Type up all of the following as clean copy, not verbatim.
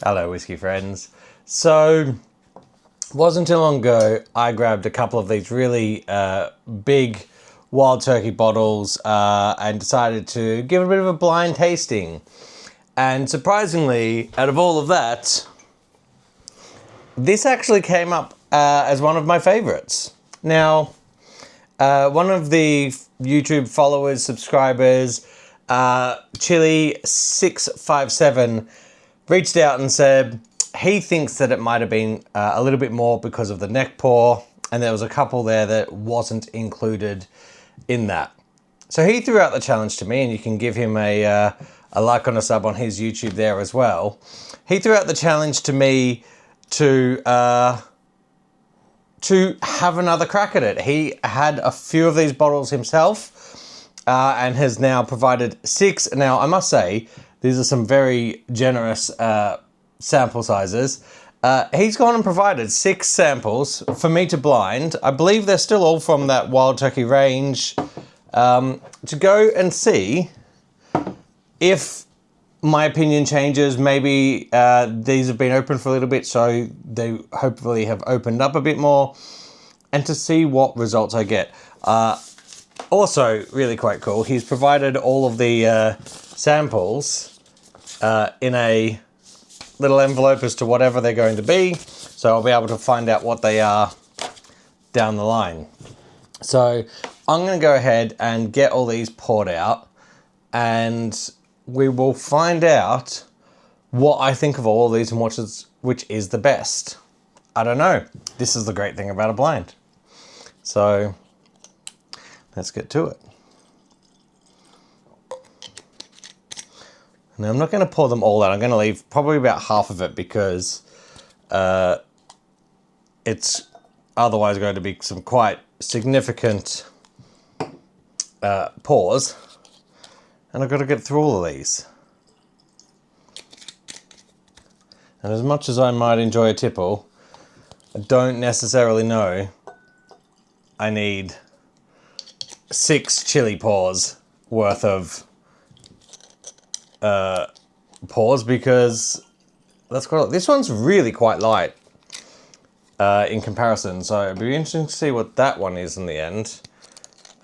Hello, whiskey friends. So, wasn't too long ago, I grabbed a couple of these really big Wild Turkey bottles and decided to give it a bit of a blind tasting. And surprisingly, out of all of that, this actually came up as one of my favorites. Now, one of the YouTube followers, subscribers, Chili657, reached out and said he thinks that it might have been a little bit more because of the neck pour, and there was a couple there that wasn't included in that. So he threw out the challenge to me, and you can give him a like on a sub on his YouTube there as well. He threw out the challenge to me to have another crack at it. He had a few of these bottles himself and has now provided 6. Now, I must say, these are some very generous sample sizes. He's gone and provided 6 samples for me to blind. I believe they're still all from that Wild Turkey range, to go and see if my opinion changes. Maybe these have been open for a little bit, so they hopefully have opened up a bit more, and to see what results I get. Also, really quite cool, he's provided all of the samples in a little envelope as to whatever they're going to be, so I'll be able to find out what they are down the line. So I'm going to go ahead and get all these poured out, and we will find out what I think of all of these and which is the best. I don't know. This is the great thing about a blind. So let's get to it. Now, I'm not going to pour them all out. I'm going to leave probably about half of it because it's otherwise going to be some quite significant pours. And I've got to get through all of these. And as much as I might enjoy a tipple, I don't necessarily know I need 6 chili pours worth of pours, because this one's really quite light in comparison, so it'd be interesting to see what that one is in the end.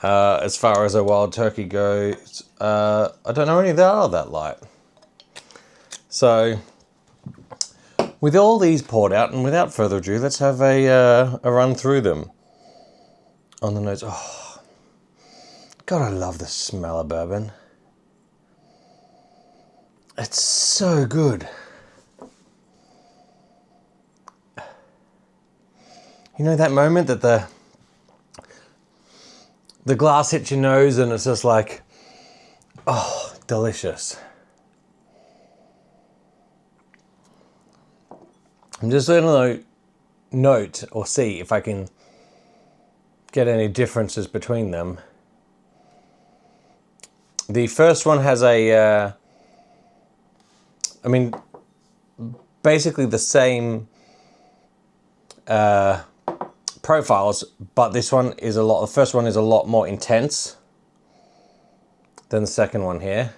As far as a Wild Turkey goes, I don't know any that are that light. So with all these poured out, and without further ado, let's have a run through them. On the nose, oh God, I love the smell of bourbon. It's so good. You know that moment that the glass hits your nose and it's just like, oh, delicious. I'm just going to note or see if I can get any differences between them. The first one has basically the same profiles, but the first one is a lot more intense than the second one here.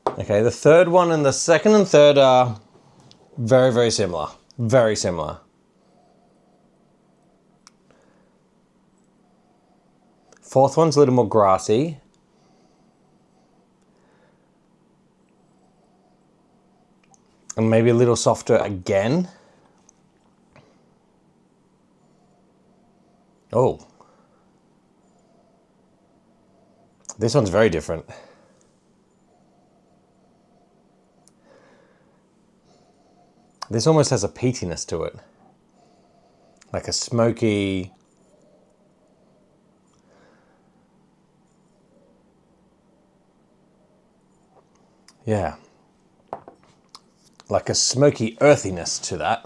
Okay, the third one and the second and third are very, very similar. Very similar. Fourth one's a little more grassy. And maybe a little softer again. Oh. This one's very different. This almost has a peatiness to it. Like a smoky... Yeah. Like a smoky earthiness to that.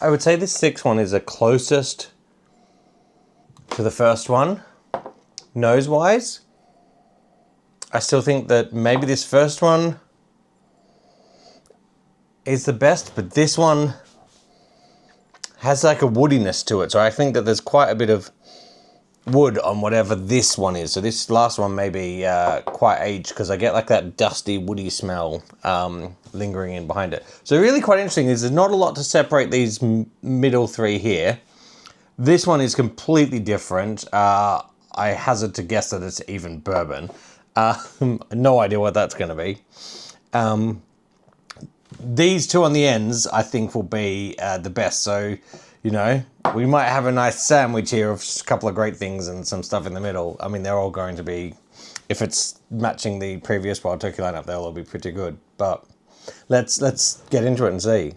I would say this 6th one is the closest to the first one, nose-wise. I still think that maybe this first one is the best, but this one has like a woodiness to it. So I think that there's quite a bit of wood on whatever this one is. So this last one may be quite aged, because I get like that dusty, woody smell lingering in behind it. So really quite interesting is there's not a lot to separate these middle three here. This one is completely different. I hazard to guess that it's even bourbon. No idea what that's going to be. These two on the ends, I think, will be the best. So, you know, we might have a nice sandwich here of a couple of great things and some stuff in the middle. I mean, they're all going to be, if it's matching the previous Wild Turkey lineup, they'll all be pretty good. But let's get into it and see.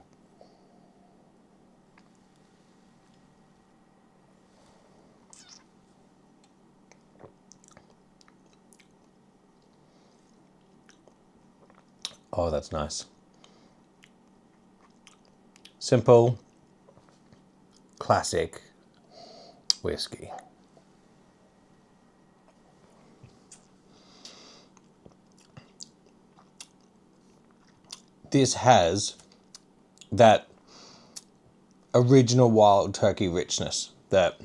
Oh, that's nice. Simple, classic whiskey. This has that original Wild Turkey richness that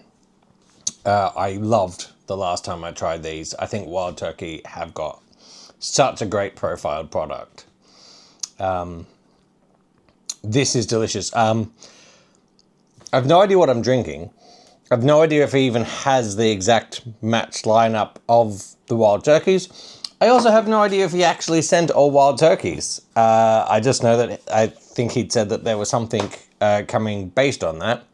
I loved the last time I tried these. I think Wild Turkey have got such a great profiled product. This is delicious. I've no idea what I'm drinking. I've no idea if he even has the exact matched lineup of the Wild Turkeys. I also have no idea if he actually sent all Wild Turkeys. I just know that I think he'd said that there was something coming based on that.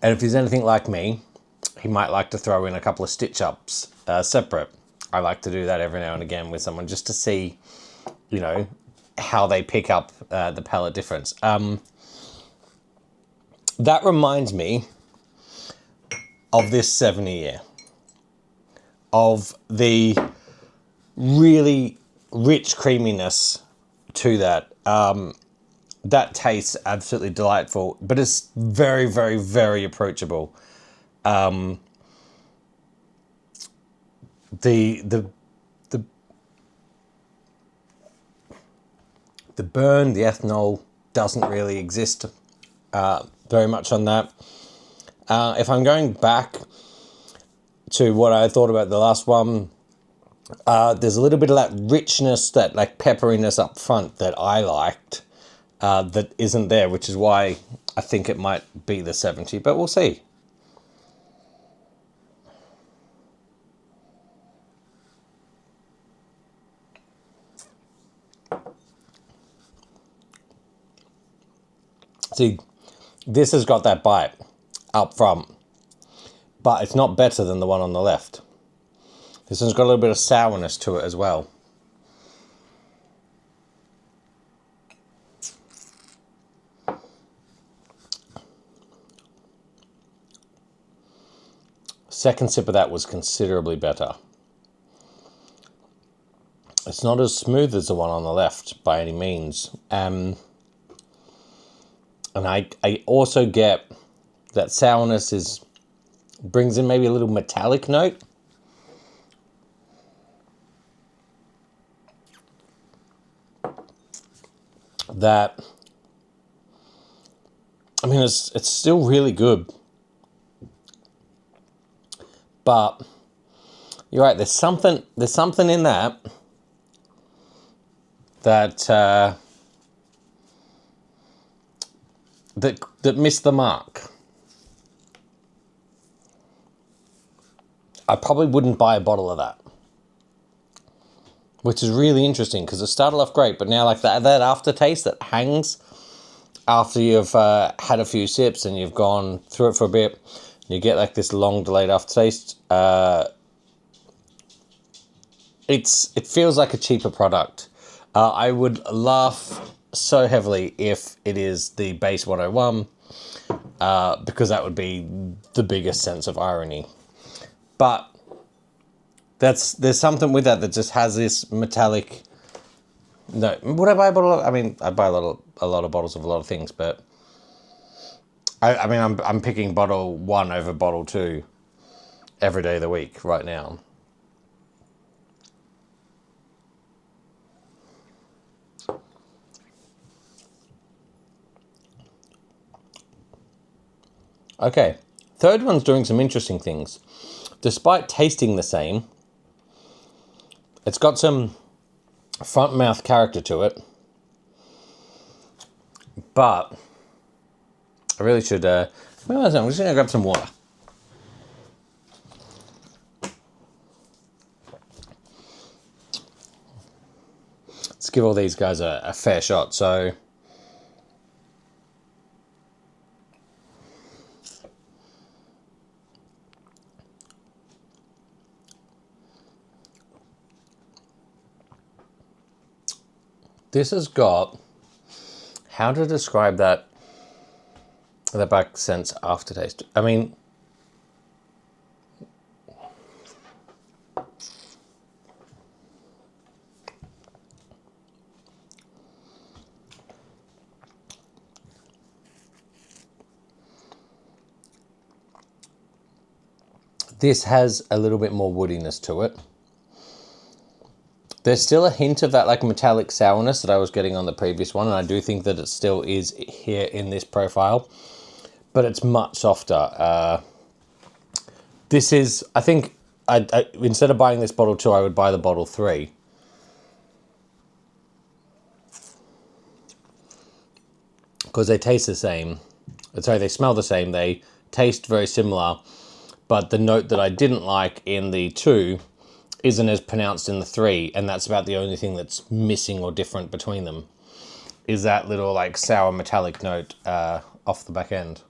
And if he's anything like me, he might like to throw in a couple of stitch-ups separate. I like to do that every now and again with someone just to see, you know, how they pick up the palate difference. That reminds me of this 70-year, of the really rich creaminess to that. That tastes absolutely delightful, but it's very, very, very approachable. The burn, the ethanol doesn't really exist very much on that. If I'm going back to what I thought about the last one, there's a little bit of that richness, that like pepperiness up front that I liked, that isn't there, which is why I think it might be the 70, but we'll see. See, this has got that bite up front, but it's not better than the one on the left. This one's got a little bit of sourness to it as well. Second sip of that was considerably better. It's not as smooth as the one on the left by any means. And I also get that sourness brings in maybe a little metallic note. That, I mean, it's still really good. But you're right, there's something in that that missed the mark. I probably wouldn't buy a bottle of that, which is really interesting because it started off great, but now like that aftertaste that hangs after you've had a few sips and you've gone through it for a bit, you get like this long delayed aftertaste. It feels like a cheaper product. I would laugh so heavily if it is the base 101, because that would be the biggest sense of irony. But there's something with that just has this metallic. No, would I buy a bottle? I mean, I buy a lot of bottles of a lot of things, but I mean, I'm picking bottle 1 over bottle 2. every day of the week right now. Okay, third one's doing some interesting things. Despite tasting the same, it's got some front mouth character to it, but I really should, I'm just gonna grab some water. Let's give all these guys a fair shot. So, this has got, how to describe that back sense aftertaste. I mean, this has a little bit more woodiness to it. There's still a hint of that like metallic sourness that I was getting on the previous one, and I do think that it still is here in this profile, but it's much softer. This is, I think, I instead of buying this bottle 2, I would buy the bottle 3. Because they taste the same. Sorry, they smell the same. They taste very similar. But the note that I didn't like in the 2 isn't as pronounced in the 3. And that's about the only thing that's missing or different between them. Is that little like sour metallic note off the back end.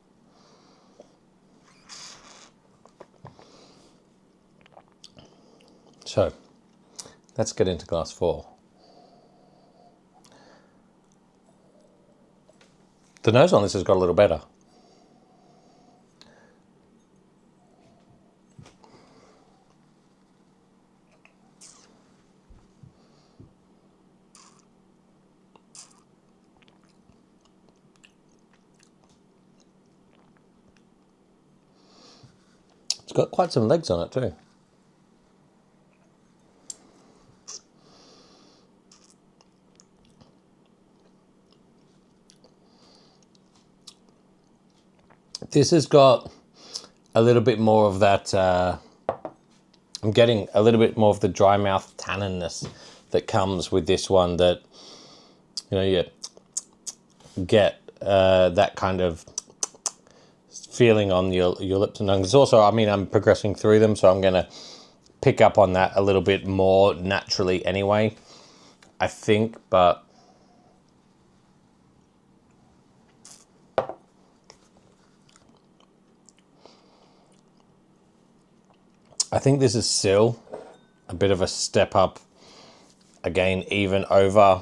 So, let's get into glass 4. The nose on this has got a little better. It's got quite some legs on it too. This has got a little bit more of that, I'm getting a little bit more of the dry mouth tanninness that comes with this one that, you know, you get that kind of feeling on your lips and tongues. It's also, I mean, I'm progressing through them, so I'm going to pick up on that a little bit more naturally anyway, I think, but I think this is still a bit of a step up again, even over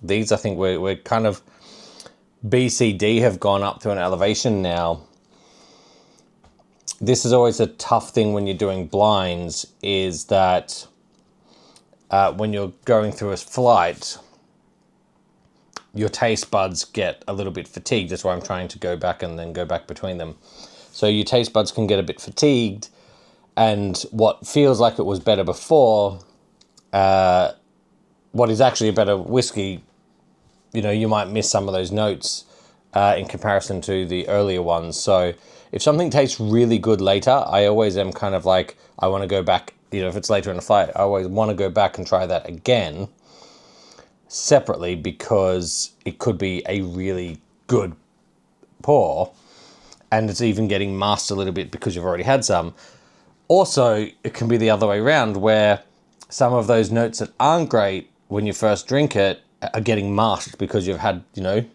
these. I think we're kind of, BCD have gone up to an elevation now. This is always a tough thing when you're doing blinds, is that when you're going through a flight, your taste buds get a little bit fatigued. That's why I'm trying to go back and then go back between them. So your taste buds can get a bit fatigued, and what feels like it was better before, what is actually a better whiskey, you know, you might miss some of those notes in comparison to the earlier ones. So if something tastes really good later, I always am kind of like, I want to go back, you know, if it's later in the flight, I always want to go back and try that again separately, because it could be a really good pour, and it's even getting masked a little bit because you've already had some. Also, it can be the other way around, where some of those notes that aren't great when you first drink it are getting masked because you've had, you know,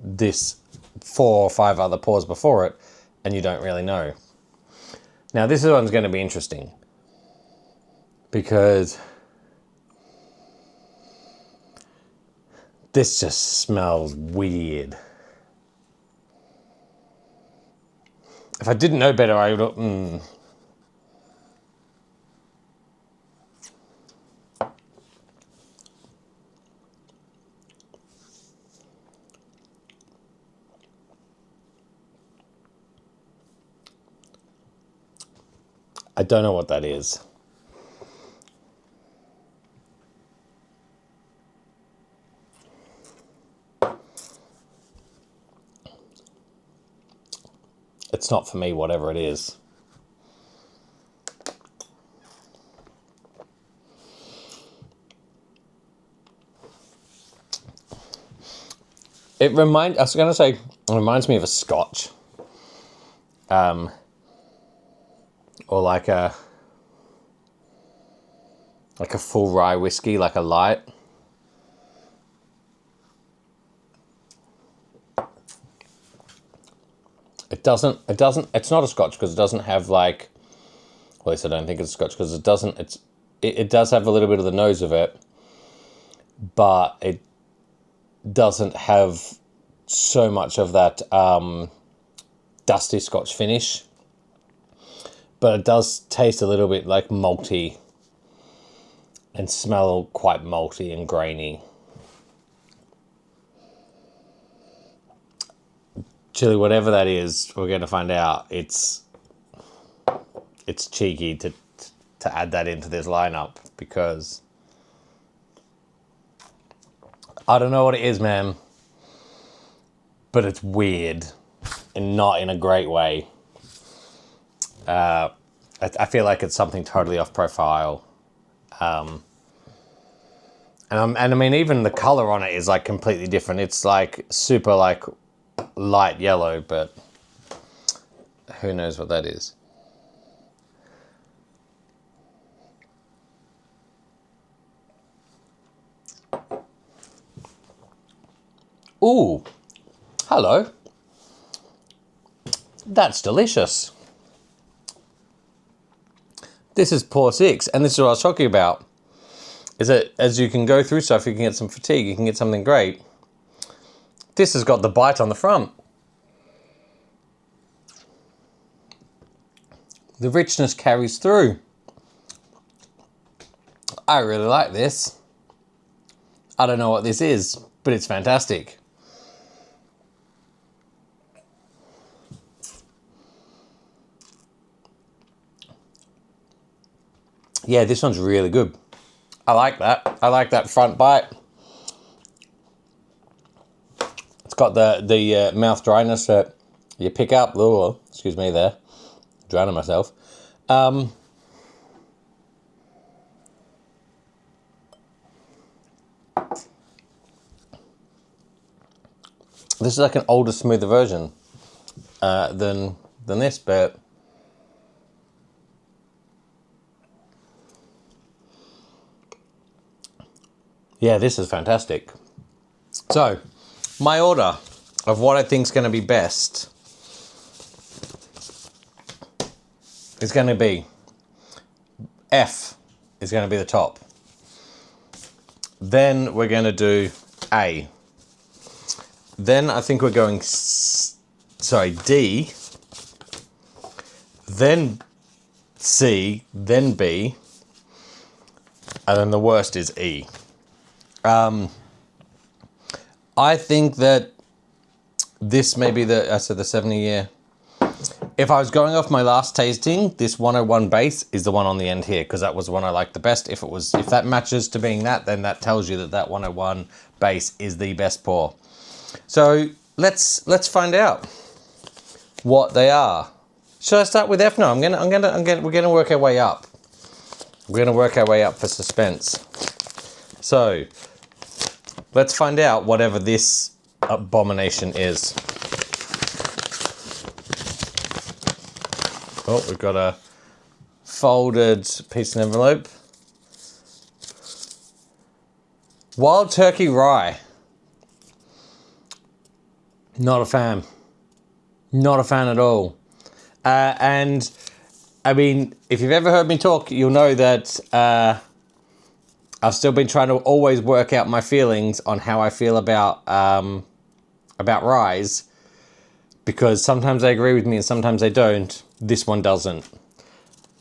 this 4 or 5 other pours before it, and you don't really know. Now, this one's going to be interesting, because this just smells weird. If I didn't know better, I would... I don't know what that is. It's not for me, whatever it is. It reminds me of a Scotch. Or like a full rye whiskey, like a light. It's not a Scotch because it doesn't have like, well, at least I don't think it's a Scotch because it does have a little bit of the nose of it, but it doesn't have so much of that dusty Scotch finish. But it does taste a little bit like malty and smell quite malty and grainy. Chili, whatever that is, we're going to find out. It's cheeky to add that into this lineup because I don't know what it is, man, but it's weird and not in a great way. I feel like it's something totally off profile. And I mean, even the color on it is like completely different. It's like super like light yellow, but who knows what that is. Ooh, hello. That's delicious. This is pour 6, and this is what I was talking about. Is that as you can go through stuff, you can get some fatigue, you can get something great. This has got the bite on the front. The richness carries through. I really like this. I don't know what this is, but it's fantastic. Yeah, this one's really good. I like that. I like that front bite. It's got the mouth dryness that you pick up. Oh, excuse me there. Drowning myself. This is like an older, smoother version than this, but yeah, this is fantastic. So, my order of what I think is going to be best is going to be F is going to be the top. Then we're going to do A. Then I think we're going, D. Then C. Then B. And then the worst is E. I think that this may be the 70-year. If I was going off my last tasting, this 101 base is the one on the end here because that was the one I liked the best. If that matches to being that, then that tells you that 101 base is the best pour. So let's find out what they are. Should I start with F? No, we're gonna work our way up. We're gonna work our way up for suspense. So let's find out whatever this abomination is. Oh, we've got a folded piece of envelope. Wild Turkey Rye. Not a fan. Not a fan at all. And I mean, if you've ever heard me talk, you'll know that I've still been trying to always work out my feelings on how I feel about ryes, because sometimes they agree with me and sometimes they don't. This one doesn't.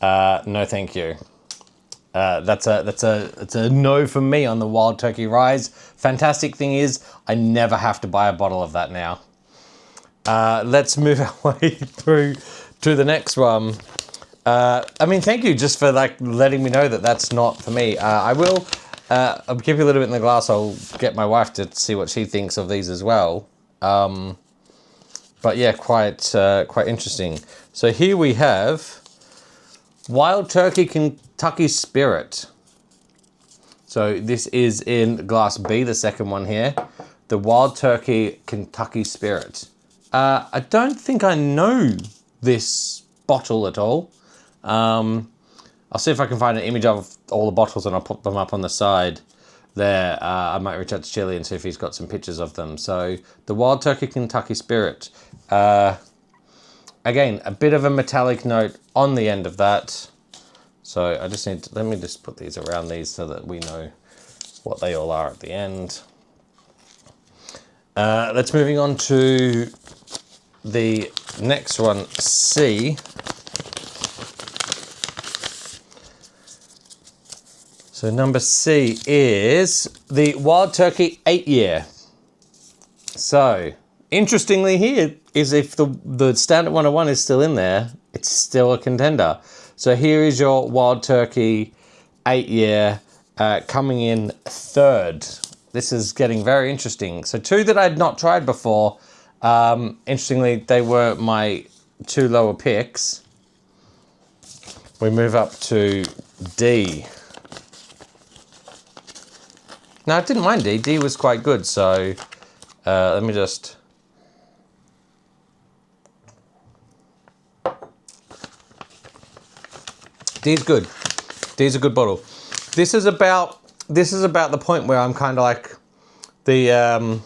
No, thank you. That's a no from me on the Wild Turkey Ryes. Fantastic thing is, I never have to buy a bottle of that now. Let's move our way through to the next one. I mean, thank you just for like letting me know that that's not for me. I will. I'll give you a little bit in the glass. I'll get my wife to see what she thinks of these as well. But yeah, quite interesting. So here we have Wild Turkey Kentucky Spirit. So this is in glass B, the second one here. The Wild Turkey Kentucky Spirit. I don't think I know this bottle at all. I'll see if I can find an image of all the bottles and I'll put them up on the side there. I might reach out to Chili and see if he's got some pictures of them. So the Wild Turkey Kentucky Spirit. Again, a bit of a metallic note on the end of that. So I just need to, let me just put these around these so that we know what they all are at the end. Let's moving on to the next one, C. So number C is the Wild Turkey 8-year. So interestingly here is if the standard 101 is still in there, it's still a contender. So here is your Wild Turkey 8-year coming in third. This is getting very interesting. So two that I'd not tried before. Interestingly, they were my two lower picks. We move up to D. No, I didn't mind D. D was quite good. So let me just... D's good. D's a good bottle. This is about the point where I'm kind of like the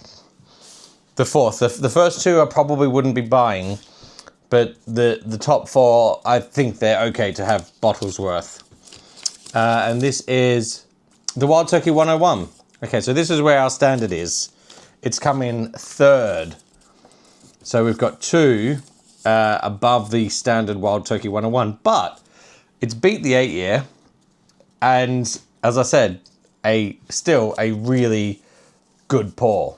fourth. The first two I probably wouldn't be buying, but the top four I think they're okay to have bottles worth. And this is the Wild Turkey 101. Okay, so this is where our standard is. It's come in third. So we've got two above the standard Wild Turkey 101, but it's beat the 8-year, and as I said, still a really good pour.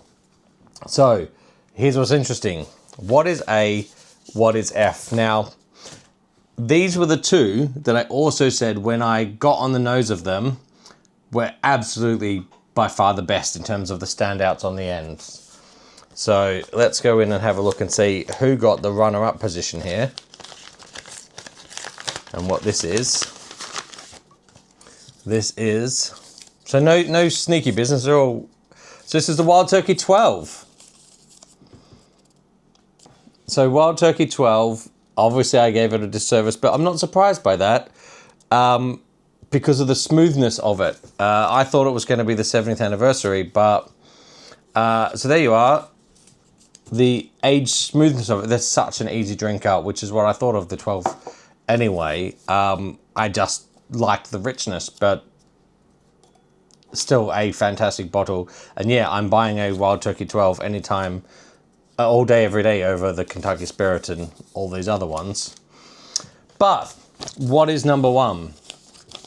So here's what's interesting. What is A? What is F? Now, these were the two that I also said when I got on the nose of them were absolutely by far the best in terms of the standouts on the end. So let's go in and have a look and see who got the runner-up position here. And what this is. This is, so no sneaky business. They're all, so this is the Wild Turkey 12. So Wild Turkey 12, obviously I gave it a disservice, but I'm not surprised by that because of the smoothness of it. I thought it was going to be the 70th anniversary, but so there you are. The age smoothness of it, that's such an easy drink out, which is what I thought of the 12 anyway. I just liked the richness, but still a fantastic bottle. And yeah, I'm buying a Wild Turkey 12 anytime, all day, every day over the Kentucky Spirit and all these other ones. But what is number one?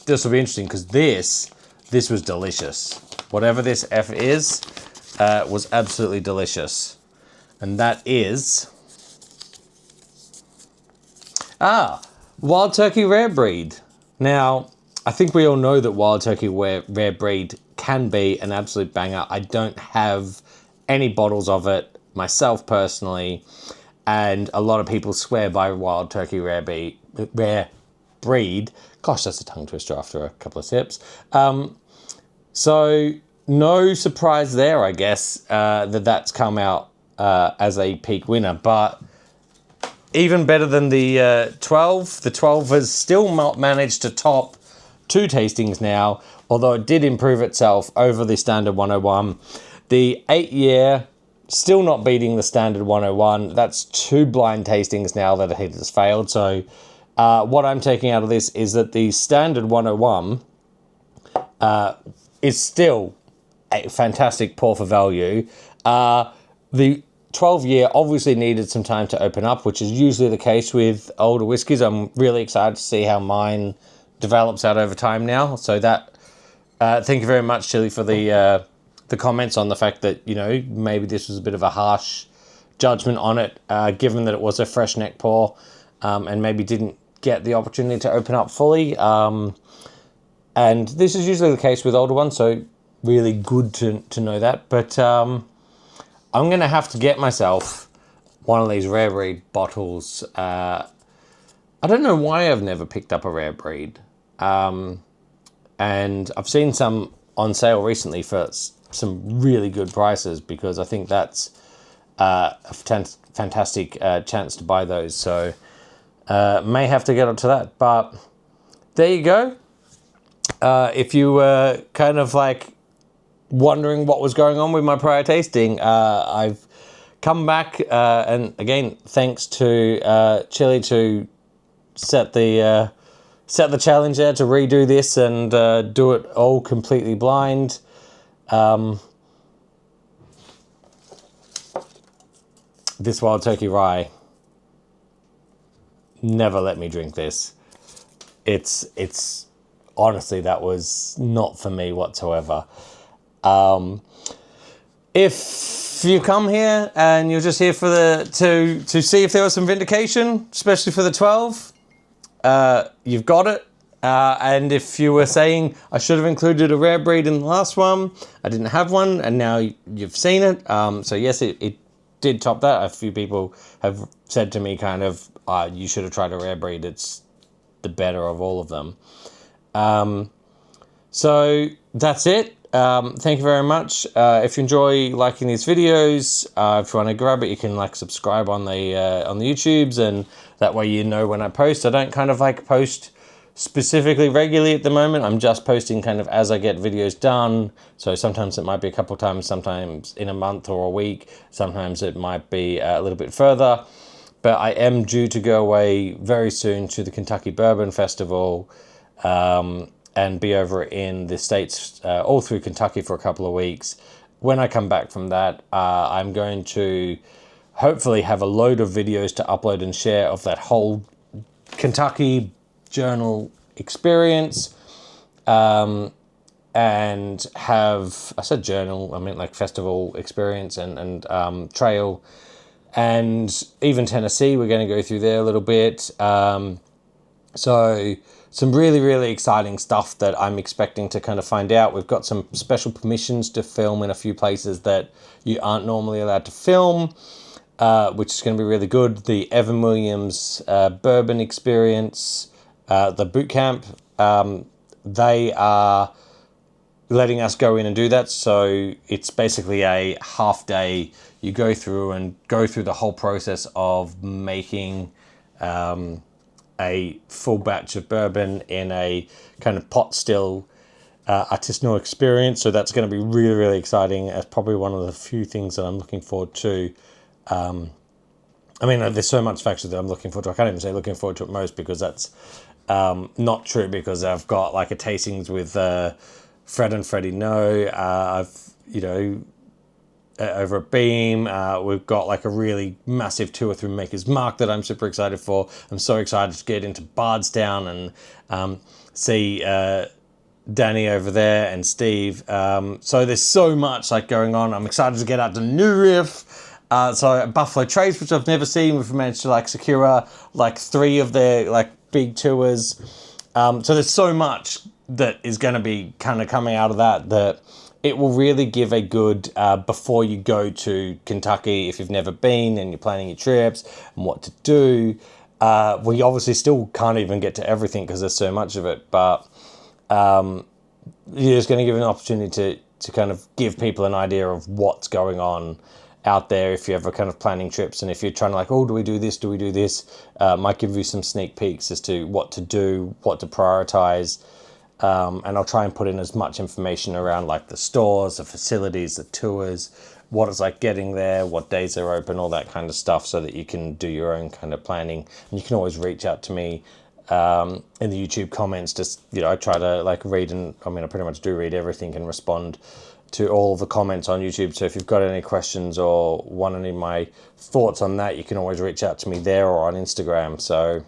This will be interesting because this was delicious. Whatever this F is, was absolutely delicious. And that is... Wild Turkey Rare Breed. Now, I think we all know that Wild Turkey Rare Breed can be an absolute banger. I don't have any bottles of it myself personally, and a lot of people swear by Wild Turkey Rare Breed. Gosh, that's a tongue twister after a couple of sips. So no surprise there, I guess, that's come out as a peak winner, but even better than the 12. The 12 has still not managed to top two tastings now, although it did improve itself over the standard 101. The 8-year, still not beating the standard 101. That's two blind tastings now that it has failed. So what I'm taking out of this is that the standard 101 is still a fantastic pour for value. The 12-year obviously needed some time to open up, which is usually the case with older whiskies. I'm really excited to see how mine develops out over time now. So that, thank you very much, Chili, for the comments on the fact that, you know, maybe this was a bit of a harsh judgment on it, given that it was a fresh neck pour, and maybe didn't get the opportunity to open up fully. And this is usually the case with older ones, so really good to know that. But I'm going to have to get myself one of these rare breed bottles. I don't know why I've never picked up a rare breed. And I've seen some on sale recently for some really good prices, because I think that's a fantastic chance to buy those. So may have to get up to that. But there you go. If you were kind of like wondering what was going on with my prior tasting, I've come back, and again, thanks to Chili to set the challenge there to redo this and do it all completely blind. This Wild Turkey Rye, never let me drink this. It's honestly, that was not for me whatsoever. If you come here and you're just here for to see if there was some vindication, especially for the 12, you've got it. And if you were saying I should have included a rare breed in the last one, I didn't have one, and now you've seen it. So yes, it did top that. A few people have said to me kind of, you should have tried a rare breed. It's the better of all of them. So that's it. Thank you very much. If you enjoy liking these videos, if you want to grab it, you can like subscribe on the YouTubes, and that way you know when I post. I don't kind of like post specifically regularly at the moment. I'm just posting kind of as I get videos done. So sometimes it might be a couple times, sometimes in a month or a week. Sometimes it might be a little bit further. But I am due to go away very soon to the Kentucky Bourbon Festival, and be over in the States, all through Kentucky for a couple of weeks. When I come back from that, I'm going to hopefully have a load of videos to upload and share of that whole Kentucky journal experience, and have, I said journal, I meant like festival experience and trail, and even Tennessee, we're going to go through there a little bit. So some really, really exciting stuff that I'm expecting to kind of find out. We've got some special permissions to film in a few places that you aren't normally allowed to film, which is going to be really good. The Evan Williams bourbon experience, the boot camp, they are letting us go in and do that. So it's basically a half day. You go through the whole process of making a full batch of bourbon in a kind of pot still artisanal experience. So that's going to be really, really exciting. It's probably one of the few things that I'm looking forward to. I mean, there's so much factors that I'm looking forward to. I can't even say looking forward to it most, because that's not true, because I've got like a tastings with Fred and Freddie No. Over at Beam, we've got like a really massive tour through Maker's Mark that I'm super excited for. I'm so excited to get into Bardstown and see Danny over there and Steve. So there's so much like going on. I'm excited to get out to New Riff. So Buffalo Trace, which I've never seen, we've managed to like secure like 3 of their like big tours. So there's so much that is going to be kind of coming out of that it will really give a good, before you go to Kentucky, if you've never been and you're planning your trips and what to do. We obviously still can't even get to everything because there's so much of it, but it's going to give an opportunity to kind of give people an idea of what's going on out there if you're ever kind of planning trips, and if you're trying to like, oh, do we do this? Might give you some sneak peeks as to what to do, what to prioritize. And I'll try and put in as much information around like the stores, the facilities, the tours, what it's like getting there, what days they're open, all that kind of stuff, so that you can do your own kind of planning. And you can always reach out to me in the YouTube comments. Just, I try to like read, and I mean, I pretty much do read everything and respond to all the comments on YouTube. So if you've got any questions or want any of my thoughts on that, you can always reach out to me there or on Instagram. So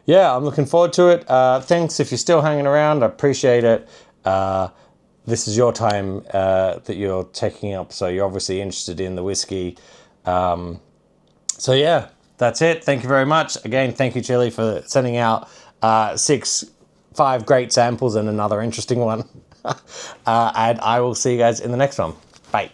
yeah, I'm looking forward to it. Thanks if you're still hanging around. I appreciate it. This is your time that you're taking up, so you're obviously interested in the whiskey. So yeah, that's it. Thank you very much. Again, thank you, Chili, for sending out 5 great samples and another interesting one. And I will see you guys in the next one. Bye.